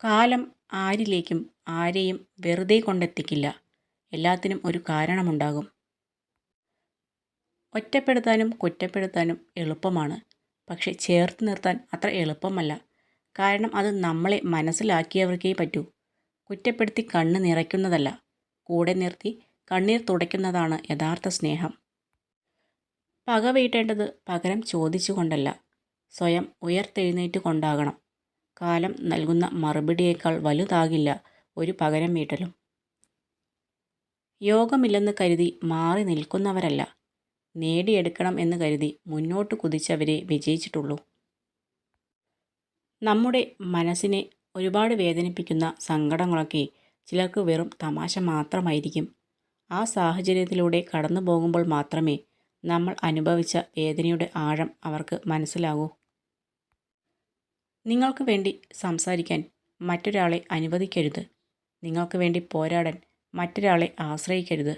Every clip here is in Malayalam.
കാലം ആരിലേക്കും ആരെയും വെറുതെ കൊണ്ടെത്തിക്കില്ല. എല്ലാത്തിനും ഒരു കാരണമുണ്ടാകും. ഒറ്റപ്പെടുത്താനും കുറ്റപ്പെടുത്താനും എളുപ്പമാണ്. പക്ഷെ ചേർത്ത് നിർത്താൻ അത്ര എളുപ്പമല്ല. കാരണം അത് നമ്മളെ മനസ്സിലാക്കിയവർക്കേ പറ്റൂ. കുറ്റപ്പെടുത്തി കണ്ണ് നിറയ്ക്കുന്നതല്ല, കൂടെ നിർത്തി കണ്ണീർ തുടയ്ക്കുന്നതാണ് യഥാർത്ഥ സ്നേഹം. പക വീട്ടേണ്ടത് പകരം ചോദിച്ചുകൊണ്ടല്ല, സ്വയം ഉയർത്തെഴുന്നേറ്റ് കൊണ്ടാകണം. കാലം നൽകുന്ന മറുപടിയേക്കാൾ വലുതാകില്ല ഒരു പകരം വീട്ടലും. യോഗമില്ലെന്ന് കരുതി മാറി നിൽക്കുന്നവരല്ല, നേടിയെടുക്കണം എന്ന് കരുതി മുന്നോട്ട് കുതിച്ചവരെ വിജയിച്ചിട്ടുള്ളൂ. നമ്മുടെ മനസ്സിനെ ഒരുപാട് വേദനിപ്പിക്കുന്ന സങ്കടങ്ങളൊക്കെ ചിലർക്ക് വെറും തമാശ മാത്രമായിരിക്കും. ആ സാഹചര്യത്തിലൂടെ കടന്നു പോകുമ്പോൾ മാത്രമേ നമ്മൾ അനുഭവിച്ച വേദനയുടെ ആഴം അവർക്ക് മനസ്സിലാകൂ. നിങ്ങൾക്ക് വേണ്ടി സംസാരിക്കാൻ മറ്റൊരാളെ അനുവദിക്കരുത്. നിങ്ങൾക്ക് വേണ്ടി പോരാടാൻ മറ്റൊരാളെ ആശ്രയിക്കരുത്.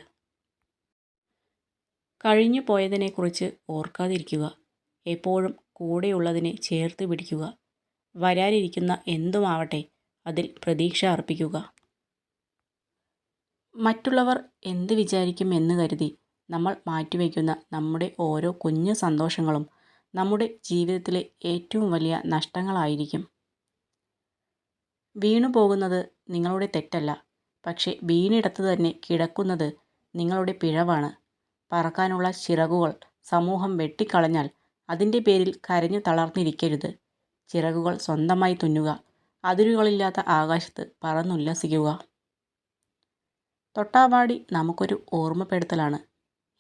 കഴിഞ്ഞു പോയതിനെക്കുറിച്ച് ഓർക്കാതിരിക്കുക. എപ്പോഴും കൂടെയുള്ളതിനെ ചേർത്ത് പിടിക്കുക. വരാനിരിക്കുന്ന എന്തുമാവട്ടെ അതിൽ പ്രതീക്ഷ അർപ്പിക്കുക. മറ്റുള്ളവർ എന്ത് വിചാരിക്കും എന്ന് കരുതി നമ്മൾ മാറ്റിവെക്കുന്ന നമ്മുടെ ഓരോ കുഞ്ഞു സന്തോഷങ്ങളും നമ്മുടെ ജീവിതത്തിലെ ഏറ്റവും വലിയ നഷ്ടങ്ങളായിരിക്കും. വീണു പോകുന്നത് നിങ്ങളുടെ തെറ്റല്ല, പക്ഷേ വീണിടത്ത് തന്നെ കിടക്കുന്നത് നിങ്ങളുടെ പിഴവാണ്. പറക്കാനുള്ള ചിറകുകൾ സമൂഹം വെട്ടിക്കളഞ്ഞാൽ അതിൻ്റെ പേരിൽ കരഞ്ഞു തളർന്നിരിക്കരുത്. ചിറകുകൾ സ്വന്തമായി തുന്നുക. അതിരുകളില്ലാത്ത ആകാശത്ത് പറന്നുല്ലസിക്കുക. തൊട്ടാവാടി നമുക്കൊരു ഓർമ്മപ്പെടുത്തലാണ്.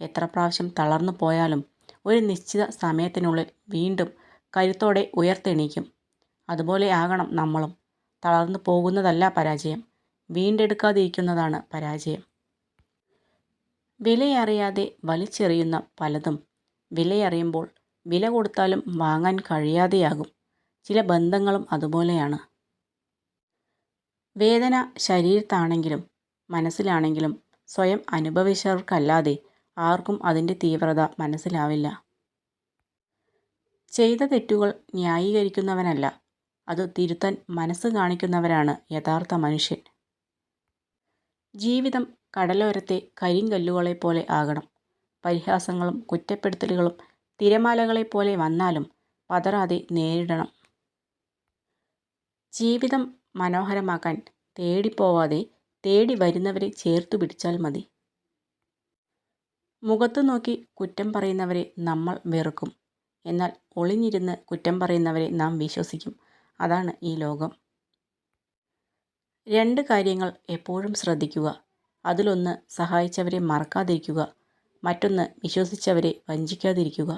എത്ര പ്രാവശ്യം തളർന്നു പോയാലും ഒരു നിശ്ചിത സമയത്തിനുള്ളിൽ വീണ്ടും കരുത്തോടെ ഉയർത്തെണീക്കും. അതുപോലെ ആകണം നമ്മളും. തളർന്നു പോകുന്നതല്ല പരാജയം, വീണ്ടെടുക്കാതിരിക്കുന്നതാണ് പരാജയം. വിലയറിയാതെ വലിച്ചെറിയുന്ന പലതും വിലയറിയുമ്പോൾ വില കൊടുത്താലും വാങ്ങാൻ കഴിയാതെയാകും. ചില ബന്ധങ്ങളും അതുപോലെയാണ്. വേദന ശരീരത്താണെങ്കിലും മനസ്സിലാണെങ്കിലും സ്വയം അനുഭവിച്ചവർക്കല്ലാതെ ആർക്കും അതിൻ്റെ തീവ്രത മനസ്സിലാവില്ല. ചെയ്ത തെറ്റുകൾ ന്യായീകരിക്കുന്നവനല്ല, അത് തിരുത്താൻ മനസ്സ് കാണിക്കുന്നവരാണ് യഥാർത്ഥ മനുഷ്യൻ. ജീവിതം കടലോരത്തെ കരിങ്കല്ലുകളെപ്പോലെ ആകണം. പരിഹാസങ്ങളും കുറ്റപ്പെടുത്തലുകളും തിരമാലകളെപ്പോലെ വന്നാലും പതറാതെ നേരിടണം. ജീവിതം മനോഹരമാക്കാൻ തേടിപ്പോവാതെ തേടി വരുന്നവരെ ചേർത്തു പിടിച്ചാൽ മതി. മുഖത്തു നോക്കി കുറ്റം പറയുന്നവരെ നമ്മൾ വെറുക്കും. എന്നാൽ ഒളിഞ്ഞിരുന്ന് കുറ്റം പറയുന്നവരെ നാം വിശ്വസിക്കും. അതാണ് ഈ ലോകം. രണ്ട് കാര്യങ്ങൾ എപ്പോഴും ശ്രദ്ധിക്കുക. അതിലൊന്ന് സഹായിച്ചവരെ മറക്കാതിരിക്കുക, മറ്റൊന്ന് വിശ്വസിച്ചവരെ വഞ്ചിക്കാതിരിക്കുക.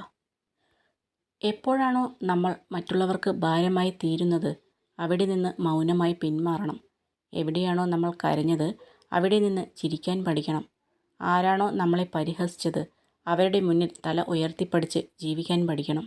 എപ്പോഴാണോ നമ്മൾ മറ്റുള്ളവർക്ക് ഭാരമായി തീരുന്നത് അവിടെ നിന്ന് മൗനമായി പിന്മാറണം. എവിടെയാണോ നമ്മൾ കരഞ്ഞത് അവിടെ നിന്ന് ചിരിക്കാൻ പഠിക്കണം. ആരാണോ നമ്മളെ പരിഹസിച്ചത് അവരുടെ മുന്നിൽ തല ഉയർത്തിപ്പിടിച്ച് ജീവിക്കാൻ പഠിക്കണം.